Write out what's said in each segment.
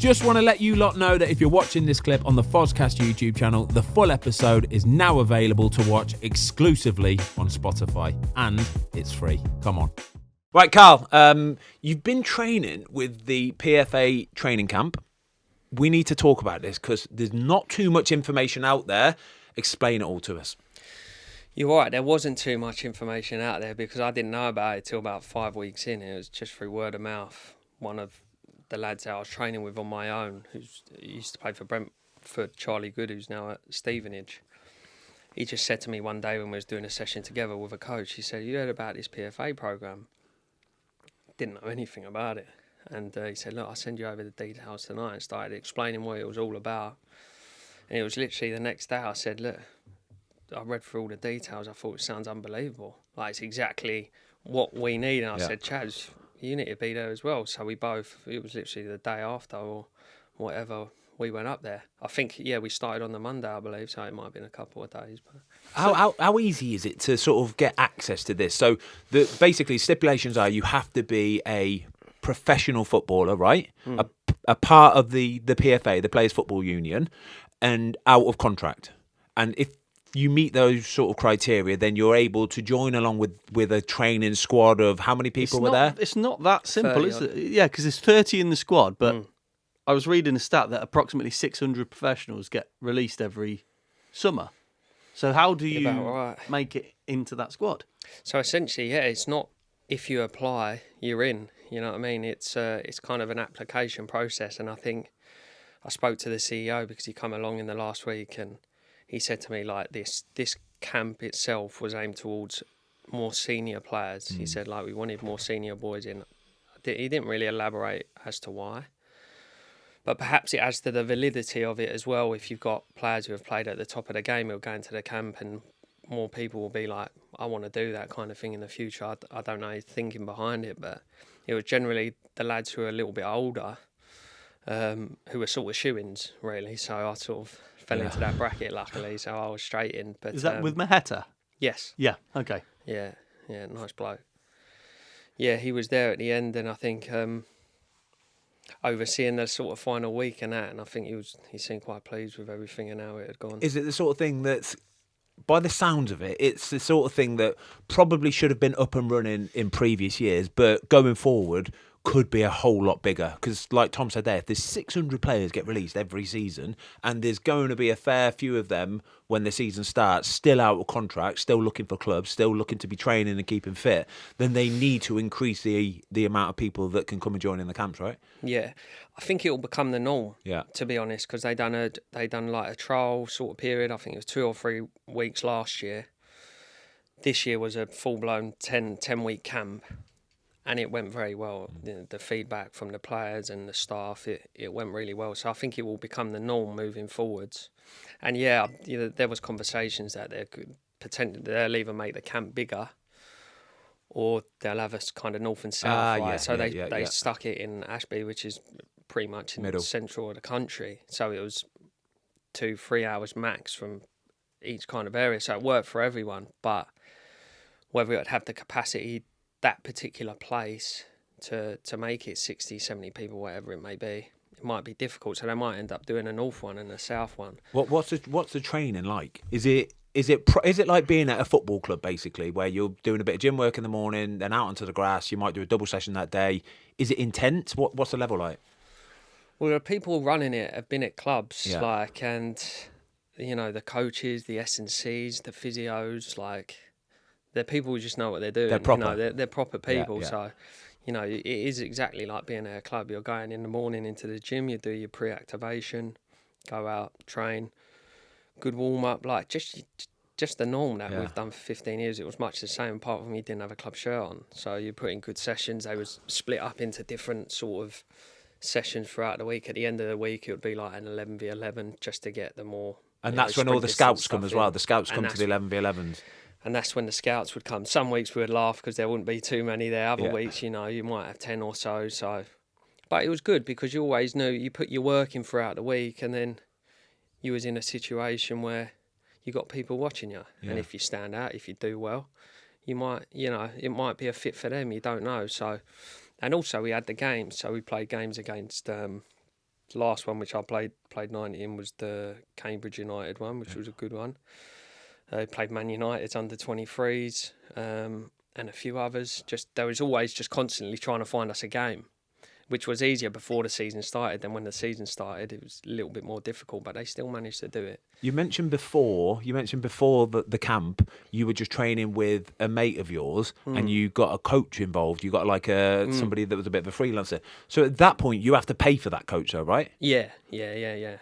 Just want to let you lot know that if you're watching this clip on the Fozcast YouTube channel, the full episode is now available to watch exclusively on Spotify, and it's free. Come on. Right, Carl, you've been training with the PFA Training Camp. We need to talk about this because there's not too much information out there. Explain it all to us. You're right, there wasn't too much information out there because I didn't know about it till about 5 weeks in. It was just through word of mouth. One of the lads that I was training with on my own, who used to play for Brentford, Charlie Good, who's now at Stevenage, he just said to me one day when we was doing a session together with a coach, he said, "You heard about this PFA programme?" Didn't know anything about it. And he said, "Look, I'll send you over the details tonight," and started explaining what it was all about. And it was literally the next day I said, "Look, I read through all the details. I thought it sounds unbelievable. Like, it's exactly what we need." And I said, "Chaz, you need to be there as well." So we both, it was literally the day after or whatever, we went up there. I think, we started on the Monday, I believe, so it might have been a couple of days. But How easy is it to sort of get access to this? So basically stipulations are you have to be a professional footballer, right? A part of the PFA, the Players Football Union, and out of contract. And if you meet those sort of criteria, then you're able to join along with a training squad of how many people were there? It's not that simple, is it? Yeah, because there's 30 in the squad, but I was reading a stat that approximately 600 professionals get released every summer. So how do you make it into that squad? So essentially, it's not if you apply, you're in. You know what I mean? It's kind of an application process, and I think I spoke to the CEO because he come along in the last week, and he said to me, like, this camp itself was aimed towards more senior players. He said, like, we wanted more senior boys in. He didn't really elaborate as to why. But perhaps it adds to the validity of it as well. If you've got players who have played at the top of the game who will go into the camp, and more people will be like, I want to do that kind of thing in the future. I don't know his thinking behind it, but it was generally the lads who are a little bit older who were sort of shoo-ins, really. So I sort of fell into that bracket, luckily, so I was straight in. But is that with Maheta? Yes. Yeah, okay. Yeah, nice bloke. Yeah, he was there at the end, and I think overseeing the sort of final week and that, and I think he seemed quite pleased with everything and how it had gone. Is it the sort of thing that's, by the sounds of it, it's the sort of thing that probably should have been up and running in previous years, but going forward could be a whole lot bigger? Because like Tom said there, if there's 600 players get released every season, and there's going to be a fair few of them when the season starts still out of contract, still looking for clubs, still looking to be training and keeping fit, then they need to increase the amount of people that can come and join in the camps, right? Yeah, I think it will become the norm, to be honest, because they done like a trial sort of period. I think it was 2 or 3 weeks last year. This year was a full-blown 10-week camp. And it went very well. The feedback from the players and the staff, it went really well. So I think it will become the norm moving forwards. And there was conversations that they'll either make the camp bigger, or they'll have us kind of north and south. They stuck it in Ashby, which is pretty much in the central of the country. So it was 2-3 hours max from each kind of area. So it worked for everyone. But whether it would have the capacity, that particular place, to make it 60, 70 people, whatever it may be, it might be difficult. So they might end up doing a north one and a south one. What's the training like? Is it like being at a football club, basically, where you're doing a bit of gym work in the morning, then out onto the grass, you might do a double session that day? Is it intense? What's the level like? Well, the people running it have been at clubs, and the coaches, the S&Cs, the physios, they're people who just know what they're doing. They're proper. They're proper people. So, it is exactly like being at a club. You're going in the morning into the gym, you do your pre-activation, go out, train, good warm-up, just the norm that we've done for 15 years. It was much the same, apart from you didn't have a club shirt on. So you put in good sessions. They was split up into different sort of sessions throughout the week. At the end of the week, it would be like an 11v11 just to get the more... And that's when all the scouts come as well. The scouts come to the 11v11s. And that's when the scouts would come. Some weeks we would laugh because there wouldn't be too many there. Other weeks, you might have 10 or so. But it was good because you always knew you put your work in throughout the week, and then you was in a situation where you got people watching you. Yeah. And if you stand out, if you do well, you might, it might be a fit for them. You don't know. So, and also we had the games. So we played games against The last one which I played 90 in was the Cambridge United one, which was a good one. I played Man United's under 23s and a few others. There was always just constantly trying to find us a game, which was easier before the season started. Then when the season started, it was a little bit more difficult, but they still managed to do it. You mentioned before the camp, you were just training with a mate of yours and you got a coach involved. You got like somebody that was a bit of a freelancer. So at that point, you have to pay for that coach though, right? Yeah.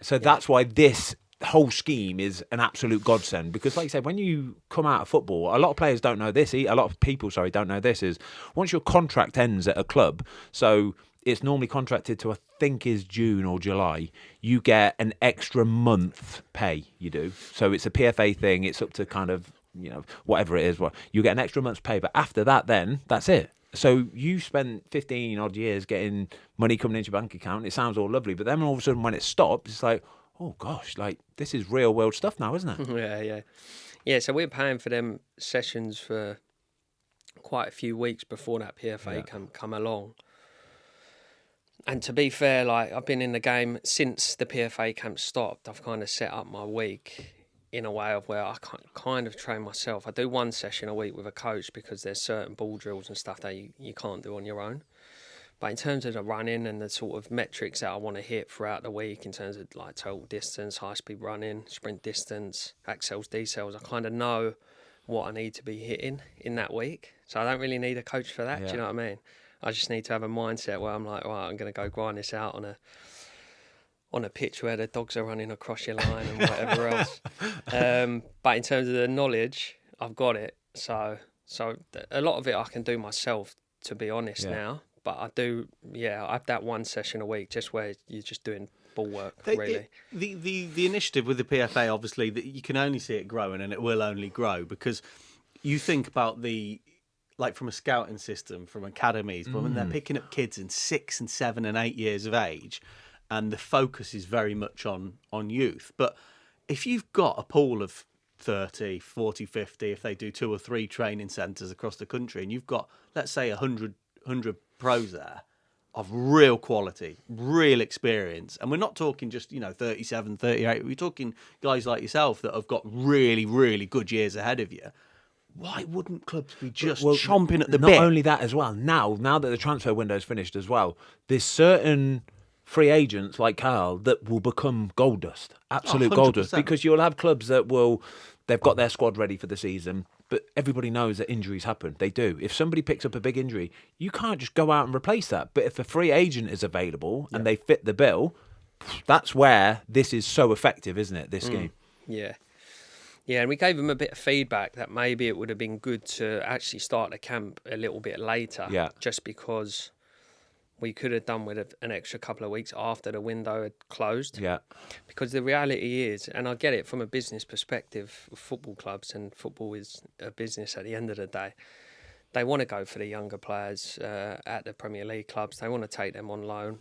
So that's why this whole scheme is an absolute godsend, because like I said, when you come out of football, a lot of players don't know this, a lot of people don't know this, is once your contract ends at a club, so it's normally contracted to, I think, is June or July, you get an extra month pay, you do. So it's a PFA thing, it's up to kind of, whatever it is, you get an extra month's pay, but after that then, that's it. So you spent 15 odd years getting money coming into your bank account, it sounds all lovely, but then all of a sudden when it stops, it's like, oh gosh, like this is real world stuff now, isn't it? Yeah. So we're paying for them sessions for quite a few weeks before that PFA can come along. And to be fair, like I've been in the game since the PFA camp stopped. I've kind of set up my week in a way of where I can kind of train myself. I do one session a week with a coach because there's certain ball drills and stuff that you can't do on your own. But in terms of the running and the sort of metrics that I want to hit throughout the week, in terms of like total distance, high-speed running, sprint distance, accels, decels, I kind of know what I need to be hitting in that week. So I don't really need a coach for that, do you know what I mean? I just need to have a mindset where I'm like, right, I'm going to go grind this out on a pitch where the dogs are running across your line and whatever else. But in terms of the knowledge, I've got it. So a lot of it I can do myself, to be honest now. But I do, I have that one session a week just where you're just doing ball work, really. The initiative with the PFA, obviously, that you can only see it growing, and it will only grow, because you think about like from a scouting system, from academies, but when they're picking up kids in 6 and 7 and 8 years of age, and the focus is very much on youth. But if you've got a pool of 30, 40, 50, if they do 2 or 3 training centres across the country, and you've got, let's say, 100 pros there of real quality, real experience, and we're not talking just 37, 38, we're talking guys like yourself that have got really, really good years ahead of you. Why wouldn't clubs be just chomping at the bit? Not only that as well, now that the transfer window is finished as well, there's certain free agents like Carl that will become gold dust, absolute gold dust, because you'll have clubs that they've got their squad ready for the season, but everybody knows that injuries happen. They do. If somebody picks up a big injury, you can't just go out and replace that. But if a free agent is available and they fit the bill, that's where this is so effective, isn't it, this scheme? Yeah. Yeah, and we gave them a bit of feedback that maybe it would have been good to actually start the camp a little bit later, just because we could have done with an extra couple of weeks after the window had closed. Yeah. Because the reality is, and I get it from a business perspective, football clubs, and football is a business at the end of the day, they want to go for the younger players at the Premier League clubs. They want to take them on loan.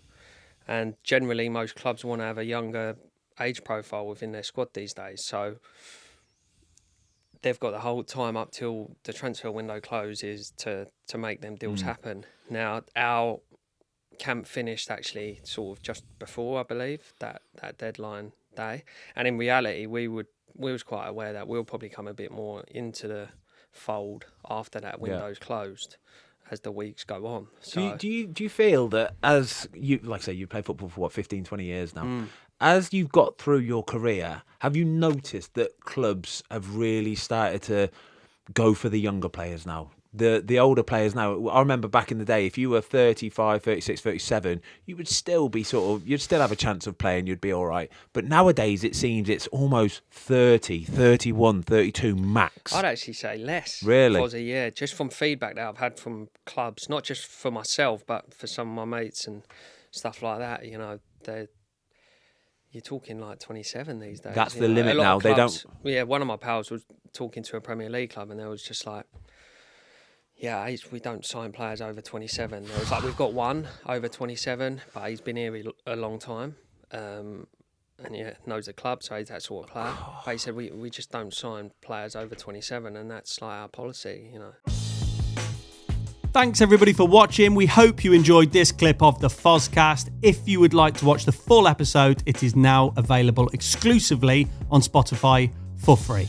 And generally, most clubs want to have a younger age profile within their squad these days. So they've got the whole time up till the transfer window closes to make them deals happen. Now, our camp finished actually sort of just before, I believe, that deadline day. And in reality, we was quite aware that we'll probably come a bit more into the fold after that window's closed as the weeks go on. So do you feel that, as you, like I say, you've played football for 15, 20 years now, as you've got through your career, have you noticed that clubs have really started to go for the younger players now? The older players now, I remember back in the day, if you were 35, 36, 37, you would still be you'd still have a chance of playing, you'd be all right. But nowadays, it seems it's almost 30, 31, 32 max. I'd actually say less. Really? For a year, just from feedback that I've had from clubs, not just for myself, but for some of my mates and stuff like that, you're talking like 27 these days. That's the limit now. They don't. Yeah, one of my pals was talking to a Premier League club, and they was just like, "Yeah, we don't sign players over 27." It was like, we've got one over 27, but he's been here a long time, and knows the club, so he's that sort of player. But he said we just don't sign players over 27, and that's like our policy, Thanks everybody for watching. We hope you enjoyed this clip of the Fozcast. If you would like to watch the full episode, it is now available exclusively on Spotify for free.